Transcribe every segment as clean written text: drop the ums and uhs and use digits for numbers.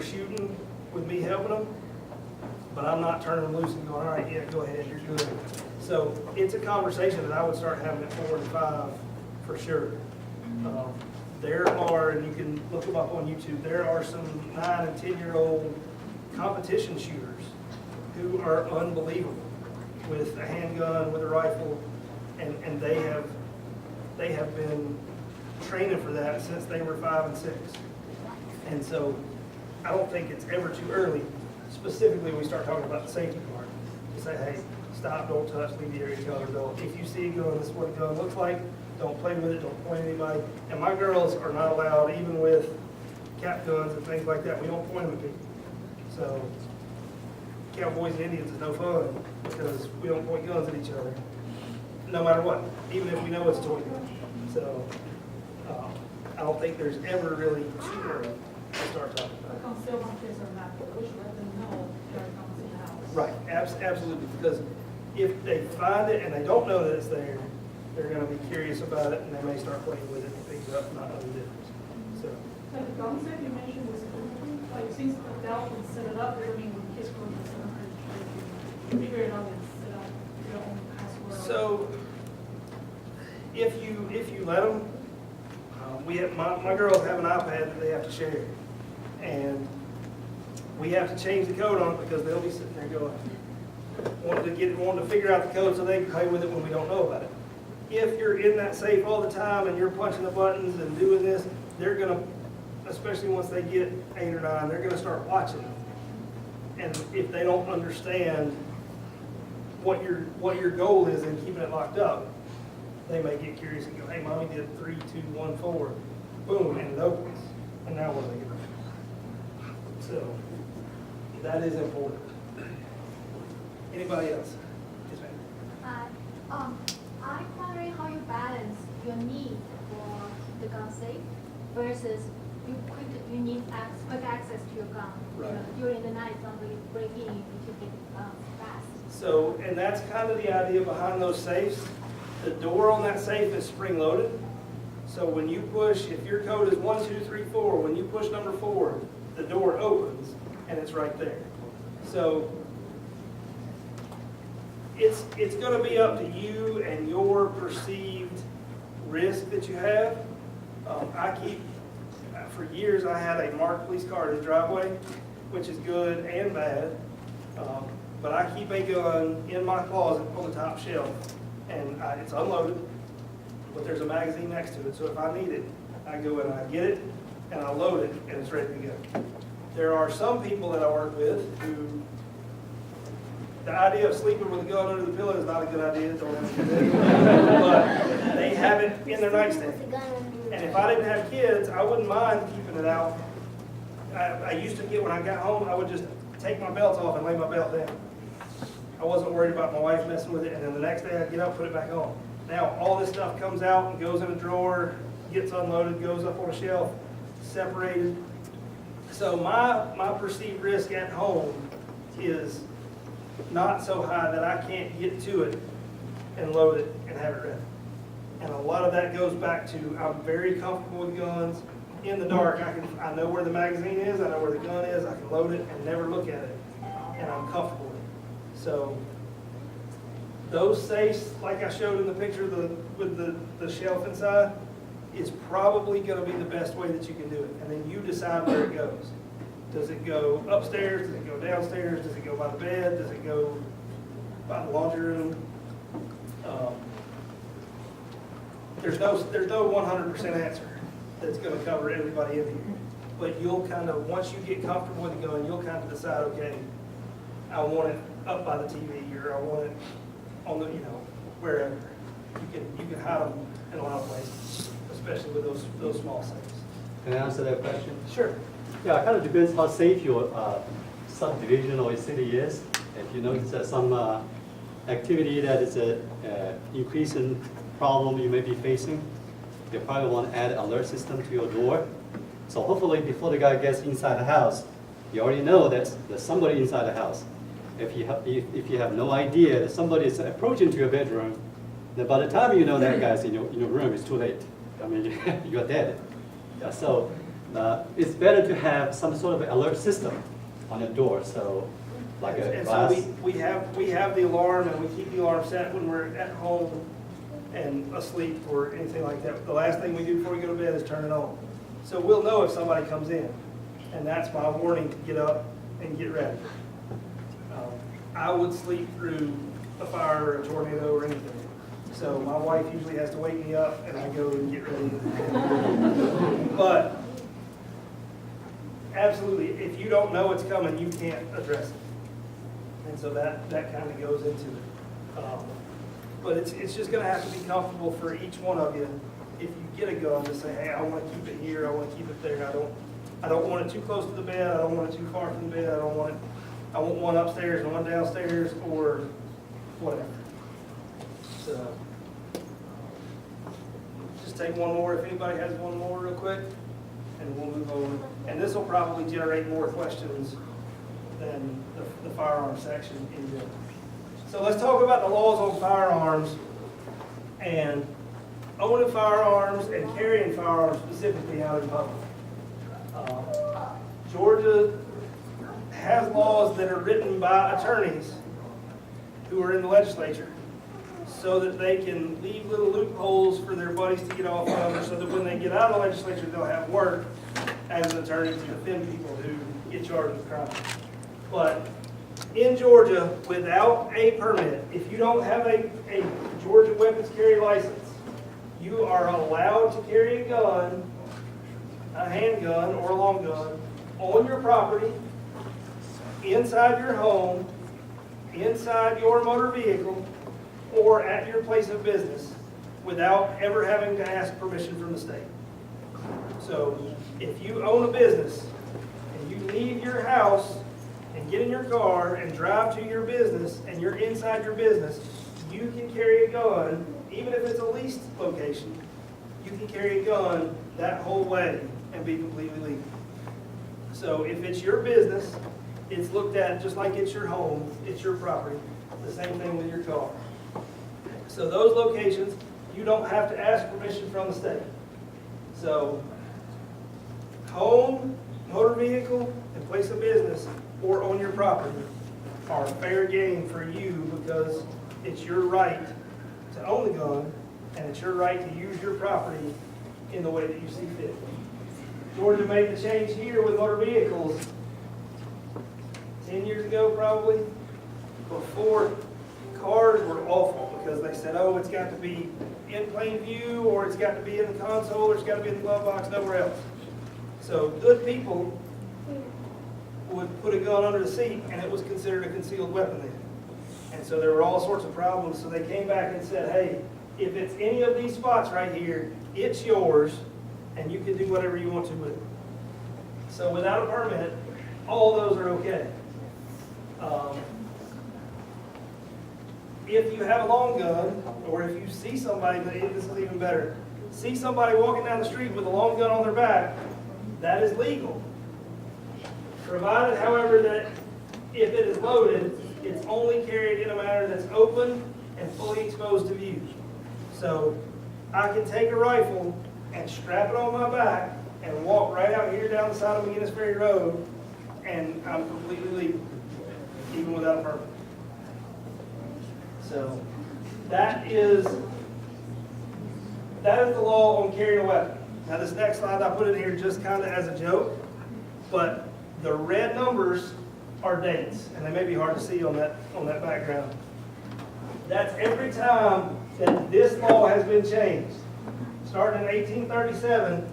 shooting with me helping them, but I'm not turning them loose and going, all right, yeah, go ahead, you're good. So it's a conversation that I would start having at 4 and 5 for sure. There are, and you can look them up on YouTube, there are some 9 and 10-year-old competition shooters who are unbelievable with a handgun, with a rifle, and they have been training for that since they were 5 and 6. And so I don't think it's ever too early, specifically when we start talking about the safety part, to say, hey, stop, don't touch, leave the area, tell the adult. If you see a gun, this is what a gun looks like, don't play with it, don't point at anybody. And my girls are not allowed, even with cap guns and things like that, we don't point them at people. So cowboys and Indians is no fun because we don't point guns at each other, no matter what, even if we know it's a toy gun. So I don't think there's ever really too early to start talking about it. Concealed kids are not, but we should let them know they're going to the house. Right, absolutely, because if they find it and they don't know that it's there, they're going to be curious about it and they may start playing with it and pick it up and not know the difference. So. Like the concept you mentioned was like since the adult can set it up, doesn't mean when kids go to set up and figure it out and set up your own password. So if you let them, we have my girls have an iPad that they have to share, and we have to change the code on it because they'll be sitting there going, wanting to figure out the code so they can play with it when we don't know about it. If you're in that safe all the time and you're punching the buttons and doing this, they're gonna, especially once they get 8 or 9, they're gonna start watching them. And if they don't understand what your goal is in keeping it locked up, they may get curious and go, hey, mommy did 3, 2, 1, 4, boom, and it opens. And now what are they gonna do? So that is important. Anybody else? Yes, ma'am. I'm wondering how you balance your need for the gun safe versus you need quick access to your gun. Right. You know, during the night, somebody break in, you need to get fast. So, and that's kind of the idea behind those safes. The door on that safe is spring loaded. So when you push, if your code is 1, 2, 3, 4, when you push number 4, the door opens and it's right there. So it's going to be up to you and your perceived risk that you have. For years I had a marked police car in the driveway, which is good and bad. But I keep a gun in my closet on the top shelf, and it's unloaded, but there's a magazine next to it. So if I need it, I go and I get it, and I load it, and it's ready to go. There are some people that I work with who, the idea of sleeping with a gun under the pillow is not a good idea. Don't have to do that. But they have it in their nightstand. And if I didn't have kids, I wouldn't mind keeping it out. I used to get, when I got home, I would just take my belt off and lay my belt down. I wasn't worried about my wife messing with it, and then the next day I'd get up, put it back on. Now all this stuff comes out and goes in a drawer, gets unloaded, goes up on a shelf, separated. So my perceived risk at home is not so high that I can't get to it and load it and have it ready. And a lot of that goes back to I'm very comfortable with guns. In the dark, I know where the magazine is, I know where the gun is, I can load it and never look at it, and I'm comfortable with it. So those safes, like I showed in the picture with the shelf inside, is probably going to be the best way that you can do it. And then you decide where it goes. Does it go upstairs? Does it go downstairs? Does it go by the bed? Does it go by the laundry room? There's no 100% answer that's going to cover everybody in here. But you'll kind of, once you get comfortable with the gun, you'll kind of decide, okay, I want it up by the TV, or I want it on the, wherever. You can hide them in a lot of places, especially with those small safes. Can I answer that question? Sure. Yeah, it kind of depends how safe your subdivision or city is. If you notice that some activity that is an increasing problem you may be facing, you probably want to add an alert system to your door. So hopefully before the guy gets inside the house, you already know that there's somebody inside the house. If you have no idea that somebody is approaching to your bedroom, then by the time you know that guy's in your room, it's too late. I mean, you're dead. Yeah, so It's better to have some sort of alert system on the door, so like a And glass. so we have the alarm, and we keep the alarm set when we're at home and asleep or anything like that. The last thing we do before we go to bed is turn it on. So we'll know if somebody comes in, and that's my warning to get up and get ready. I would sleep through a fire or a tornado or anything. So my wife usually has to wake me up, and I go and get ready. But absolutely, if you don't know it's coming, you can't address it. And so that kind of goes into it. But it's just gonna have to be comfortable for each one of you. If you get a gun, to say, hey, I wanna keep it here, I wanna keep it there, I don't want it too close to the bed, I don't want it too far from the bed, I want one upstairs and one downstairs, or whatever. So, just take one more, if anybody has one more real quick, and we'll move on. And this will probably generate more questions than the firearms section in general. So let's talk about the laws on firearms and owning firearms and carrying firearms specifically out in public. Georgia has laws that are written by attorneys who are in the legislature so that they can leave little loopholes for their buddies to get off of, so that when they get out of the legislature, they'll have work as an attorney to defend people who get charged with crime. But in Georgia, without a permit, if you don't have a Georgia weapons carry license, you are allowed to carry a gun, a handgun or a long gun, on your property, inside your home, inside your motor vehicle, or at your place of business without ever having to ask permission from the state. So if you own a business and you leave your house and get in your car and drive to your business and you're inside your business, you can carry a gun, even if it's a leased location, you can carry a gun that whole way and be completely legal. So if it's your business, it's looked at just like it's your home, it's your property. The same thing with your car. So those locations, you don't have to ask permission from the state. So home, motor vehicle, and place of business, or on your property are fair game for you because it's your right to own the gun and it's your right to use your property in the way that you see fit. Georgia made the change here with motor vehicles 10 years ago probably, before cars were awful because they said, oh, it's got to be in plain view, or it's got to be in the console, or it's got to be in the glove box, nowhere else. So good people would put a gun under the seat and it was considered a concealed weapon then. And so there were all sorts of problems. So they came back and said, hey, if it's any of these spots right here, it's yours and you can do whatever you want to with it. So without a permit, all those are okay. If you have a long gun, or if you see somebody, this is even better, see somebody walking down the street with a long gun on their back, that is legal. Provided, however, that if it is loaded, it's only carried in a manner that's open and fully exposed to view. So I can take a rifle and strap it on my back and walk right out here down the side of McGinnis Ferry Road, and I'm completely legal, even without a permit. So that is the law on carrying a weapon. Now this next slide I put in here just kind of as a joke, but the red numbers are dates, and they may be hard to see on that background. That's every time that this law has been changed. Starting in 1837,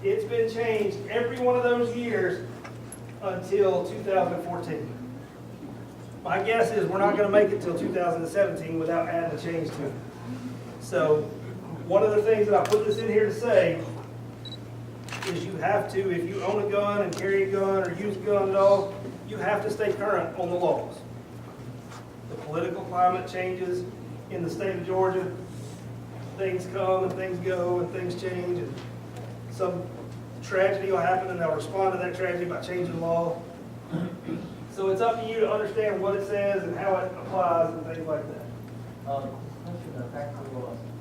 it's been changed every one of those years until 2014. My guess is we're not going to make it till 2017 without adding a change to it. So one of the things that I put this in here to say is you have to, if you own a gun and carry a gun or use a gun at all, you have to stay current on the laws. The political climate changes in the state of Georgia. Things come and things go and things change, and some tragedy will happen and they'll respond to that tragedy by changing the law. So it's up to you to understand what it says and how it applies and things like that. Question back to the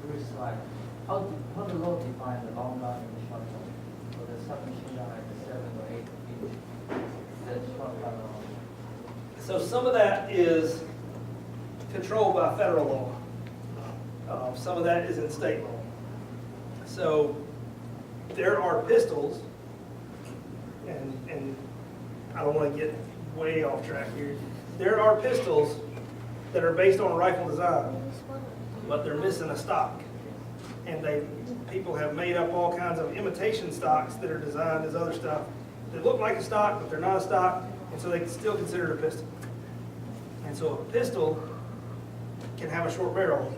previous slide. How do law define the long gun and the short gun? So the submachine gun and the So some of that is controlled by federal law. Some of that is in state law. So there are pistols, and I don't want to get way off track here. There are pistols that are based on a rifle design, but they're missing a stock. And people have made up all kinds of imitation stocks that are designed as other stuff that look like a stock, but they're not a stock, and so they can still consider it a pistol. And so a pistol can have a short barrel,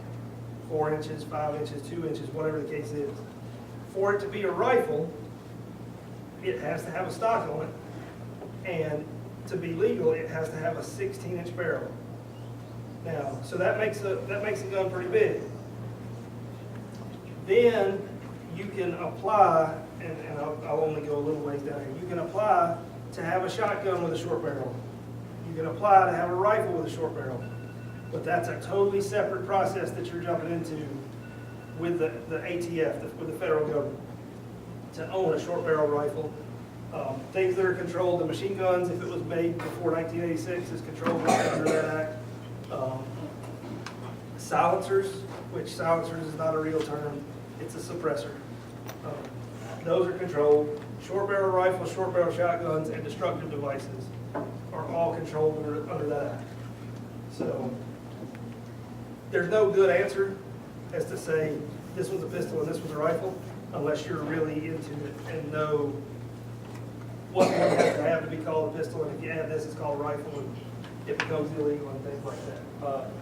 4 inches, 5 inches, 2 inches, whatever the case is. For it to be a rifle, it has to have a stock on it, and to be legal, it has to have a 16-inch barrel. Now, so that makes a gun pretty big. Then you can apply, and I'll only go a little ways down here. You can apply to have a shotgun with a short barrel. You can apply to have a rifle with a short barrel. But that's a totally separate process that you're jumping into with the ATF, with the federal government, to own a short barrel rifle. Things that are controlled, the machine guns, if it was made before 1986, is controlled under that act. Silencers, which silencers is not a real term, it's a suppressor. Those are controlled. Short barrel rifles, short barrel shotguns, and destructive devices are all controlled under that act. So there's no good answer as to say this was a pistol and this was a rifle, unless you're really into it and know what one has to have to be called a pistol, and if you add this, it's called a rifle, and it becomes illegal and things like that.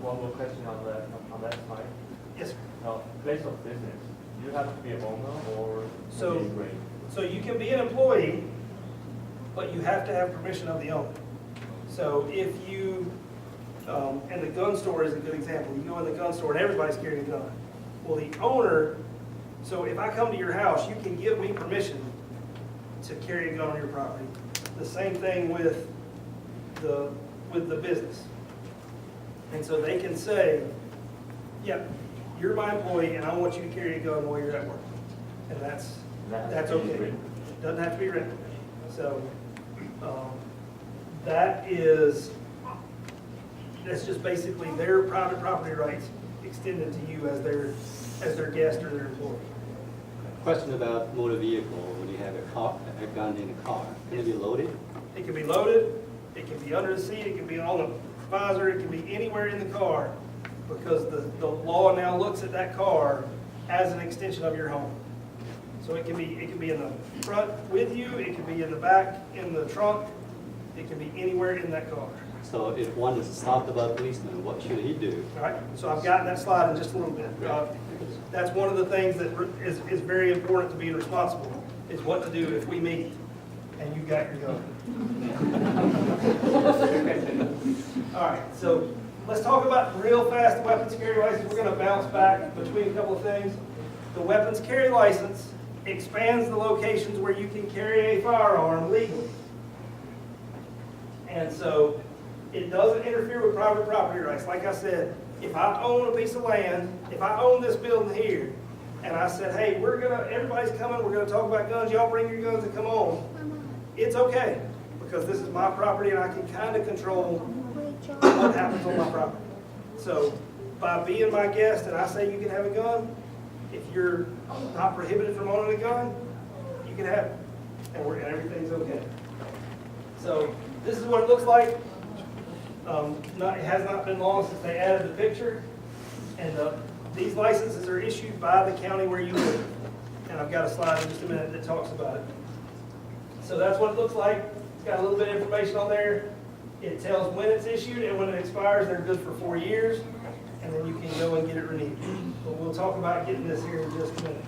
One more question on that side. Yes, sir. Place of business, you have to be a owner or So- be great? So you can be an employee, but you have to have permission of the owner. So if you, and the gun store is a good example. You go in the gun store and everybody's carrying a gun. Well, the owner, so if I come to your house, you can give me permission to carry a gun on your property. The same thing with the business. And so they can say, yep, you're my employee and I want you to carry a gun while you're at work. And that's okay. Doesn't have to be written. So that's just basically their private property rights extended to you as their guest or their employee. Question about motor vehicle, when you have a gun in a car, can it be loaded? It can be loaded, it can be under the seat, it can be on the visor, it can be anywhere in the car, because the law now looks at that car as an extension of your home. So it can be in the front with you, it can be in the back, in the trunk, it can be anywhere in that car. So if one is stopped by a policeman, what should he do? All right, so I've gotten that slide in just a little bit. That's one of the things that is very important to being responsible, is what to do if we meet and you got your gun. All right, so let's talk about real fast the weapons carry license. We're going to bounce back between a couple of things. The weapons carry license expands the locations where you can carry a firearm legally. And so it doesn't interfere with private property rights. Like I said, if I own a piece of land, if I own this building here, and I said, hey, everybody's coming, we're gonna talk about guns, y'all bring your guns and come on, it's okay, because this is my property and I can kind of control what happens on my property. So by being my guest and I say you can have a gun, if you're not prohibited from owning a gun, you can have it, and everything's okay. So this is what it looks like. It has not been long since they added the picture, and these licenses are issued by the county where you live. And I've got a slide in just a minute that talks about it. So that's what it looks like. It's got a little bit of information on there. It tells when it's issued, and when it expires, they're good for 4 years, and then you can go and get it renewed. But we'll talk about getting this here in just a minute.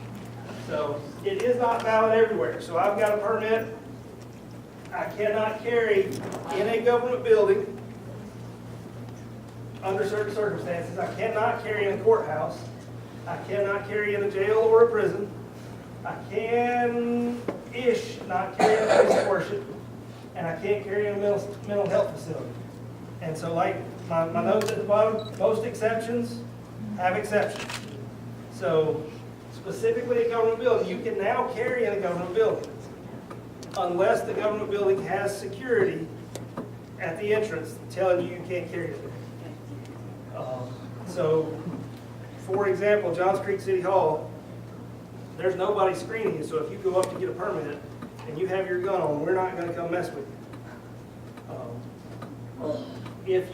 So it is not valid everywhere. So I've got a permit. I cannot carry in a government building under certain circumstances. I cannot carry in a courthouse. I cannot carry in a jail or a prison. I can-ish not carry in a place of worship. And I can't carry in a mental health facility. And so like my notes at the bottom, most exceptions have exceptions. So specifically a government building, you can now carry in a government building, unless the government building has security at the entrance telling you you can't carry it. So, for example, Johns Creek City Hall, there's nobody screening you, so if you go up to get a permit and you have your gun on, we're not gonna come mess with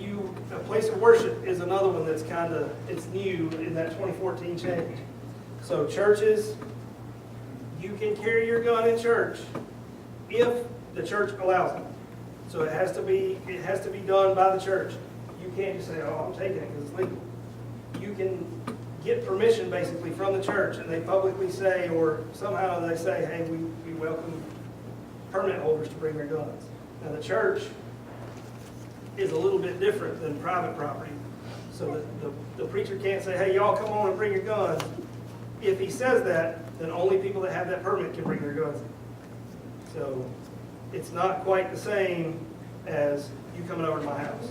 you. A place of worship is another one that's it's new in that 2014 change. So churches, you can carry your gun in church if the church allows it. So it has to be done by the church. You can't just say, oh, I'm taking it because it's legal. You can get permission basically from the church, and they publicly say, or somehow they say, hey, we welcome permit holders to bring their guns. Now the church is a little bit different than private property. So the preacher can't say, hey, y'all come on and bring your guns. If he says that, then only people that have that permit can bring their guns in. So it's not quite the same as you coming over to my house.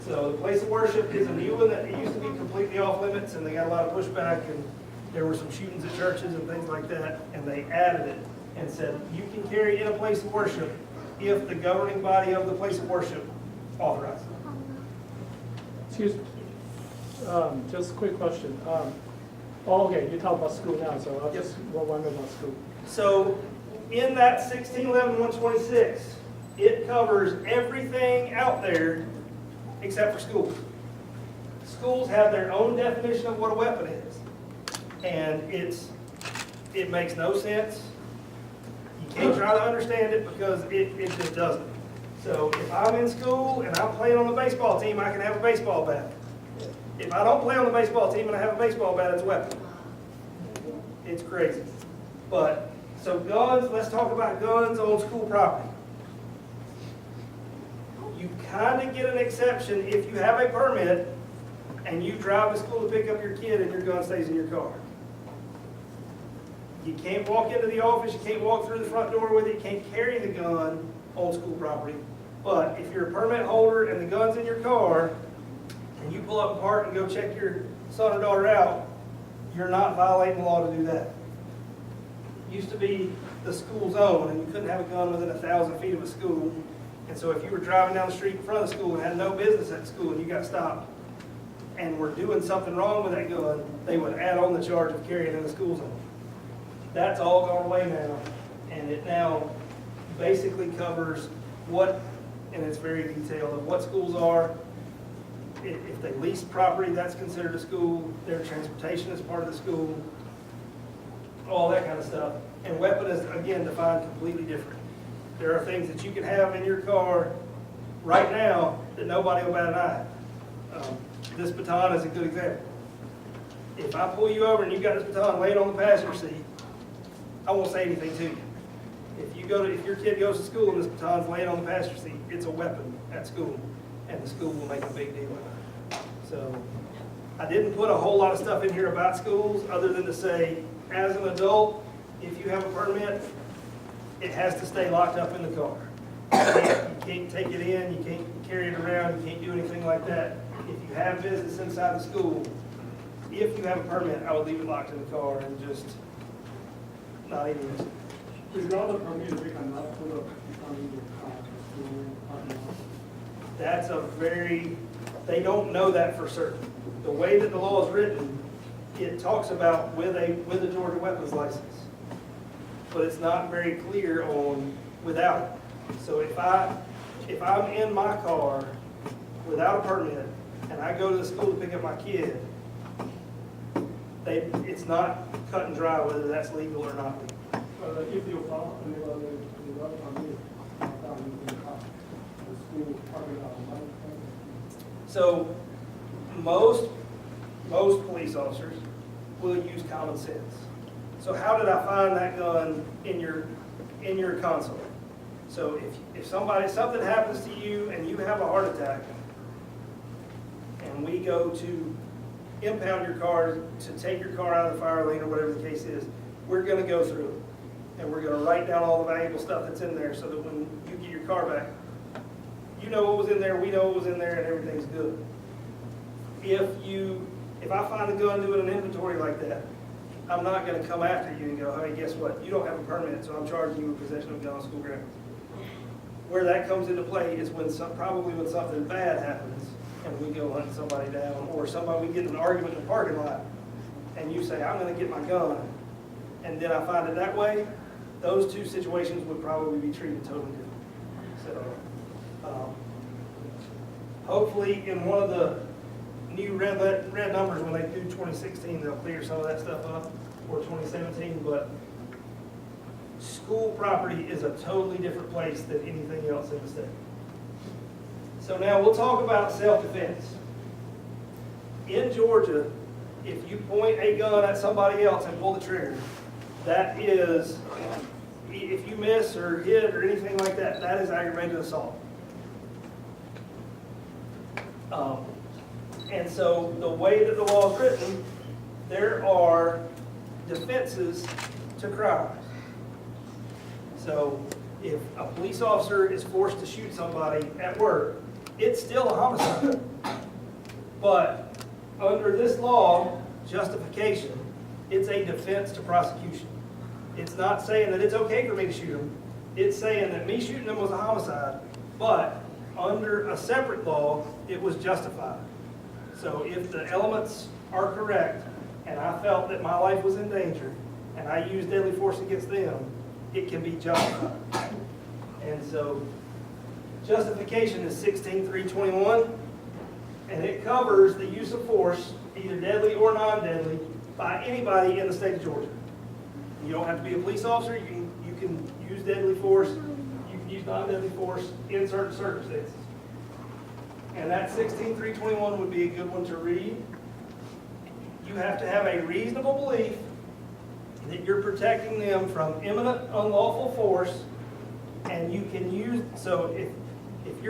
So the place of worship is a new one that it used to be completely off limits, and they got a lot of pushback, and there were some shootings at churches and things like that, and they added it and said you can carry in a place of worship if the governing body of the place of worship authorizes it. Excuse me, just a quick question. Okay, you talk about school now, so I'll just wonder about school. So in that 1611-126, it covers everything out there except for schools. Schools have their own definition of what a weapon is, and it makes no sense. You can't try to understand it because it just doesn't. So if I'm in school and I'm playing on the baseball team, I can have a baseball bat. If I don't play on the baseball team and I have a baseball bat, it's a weapon. It's crazy. But, so guns, let's talk about guns on school property. You kind of get an exception if you have a permit and you drive to school to pick up your kid and your gun stays in your car. You can't walk into the office, you can't walk through the front door with it, you can't carry the gun on school property. But if you're a permit holder and the gun's in your car, and you pull up and park and go check your son or daughter out, you're not violating the law to do that. It used to be the school zone, and you couldn't have a gun within 1,000 feet of a school. And so if you were driving down the street in front of the school and had no business at the school and you got stopped and were doing something wrong with that gun, they would add on the charge of carrying in the school zone. That's all gone away now, and it now basically covers what, and it's very detailed, of what schools are. If they lease property, that's considered a school. Their transportation is part of the school. All that kind of stuff. And weapon is, again, defined completely different. There are things that you can have in your car right now that nobody will bat an eye at. This baton is a good example. If I pull you over and you've got this baton laying on the passenger seat, I won't say anything to you. If your kid goes to school and this baton's laying on the passenger seat, it's a weapon at school, and the school will make a big deal of it. So I didn't put a whole lot of stuff in here about schools other than to say, as an adult, if you have a permit, it has to stay locked up in the car. You can't take it in, you can't carry it around, you can't do anything like that. If you have business inside the school, if you have a permit, I would leave it locked in the car and just not even use it. Without a permit, we cannot put a gun in your car to school parking lot. That's they don't know that for certain. The way that the law is written, it talks about with a Georgia weapons license. But it's not very clear on without it. So if I'm in my car without a permit and I go to the school to pick up my kid, it's not cut and dry whether that's legal or not legal. If you follow without a permit, down in your car, the school parking lot. So most police officers will use common sense. So how did I find that gun in your console? So if something happens to you and you have a heart attack, and we go to impound your car to take your car out of the fire lane or whatever the case is, we're going to go through it. And we're going to write down all the valuable stuff that's in there so that when you get your car back, you know what was in there, we know what was in there, and everything's good. If I find a gun doing an inventory like that, I'm not going to come after you and go, hey, guess what? You don't have a permit, so I'm charging you with possession of a gun on school grounds. Where that comes into play is when probably when something bad happens and we go hunt somebody down, or we get in an argument in the parking lot and you say, I'm gonna get my gun, and then I find it that way, those two situations would probably be treated totally different. So, hopefully in one of the new red numbers, when they do 2016, they'll clear some of that stuff up, or 2017, but school property is a totally different place than anything else in the state. So now we'll talk about self-defense. In Georgia, if you point a gun at somebody else and pull the trigger, that is, if you miss or hit or anything like that, that is aggravated assault. And so the way that the law is written, there are defenses to crimes. So if a police officer is forced to shoot somebody at work, it's still a homicide. But under this law, justification, it's a defense to prosecution. It's not saying that it's okay for me to shoot him. It's saying that me shooting him was a homicide, but under a separate law, it was justified. So if the elements are correct, and I felt that my life was in danger, and I used deadly force against them, it can be justified. And so justification is 16.321, and it covers the use of force, either deadly or non-deadly, by anybody in the state of Georgia. You don't have to be a police officer. You can use deadly force. You can use non-deadly force in certain circumstances. And that 16.321 would be a good one to read. You have to have a reasonable belief that you're protecting them from imminent unlawful force, and you can use, so if you're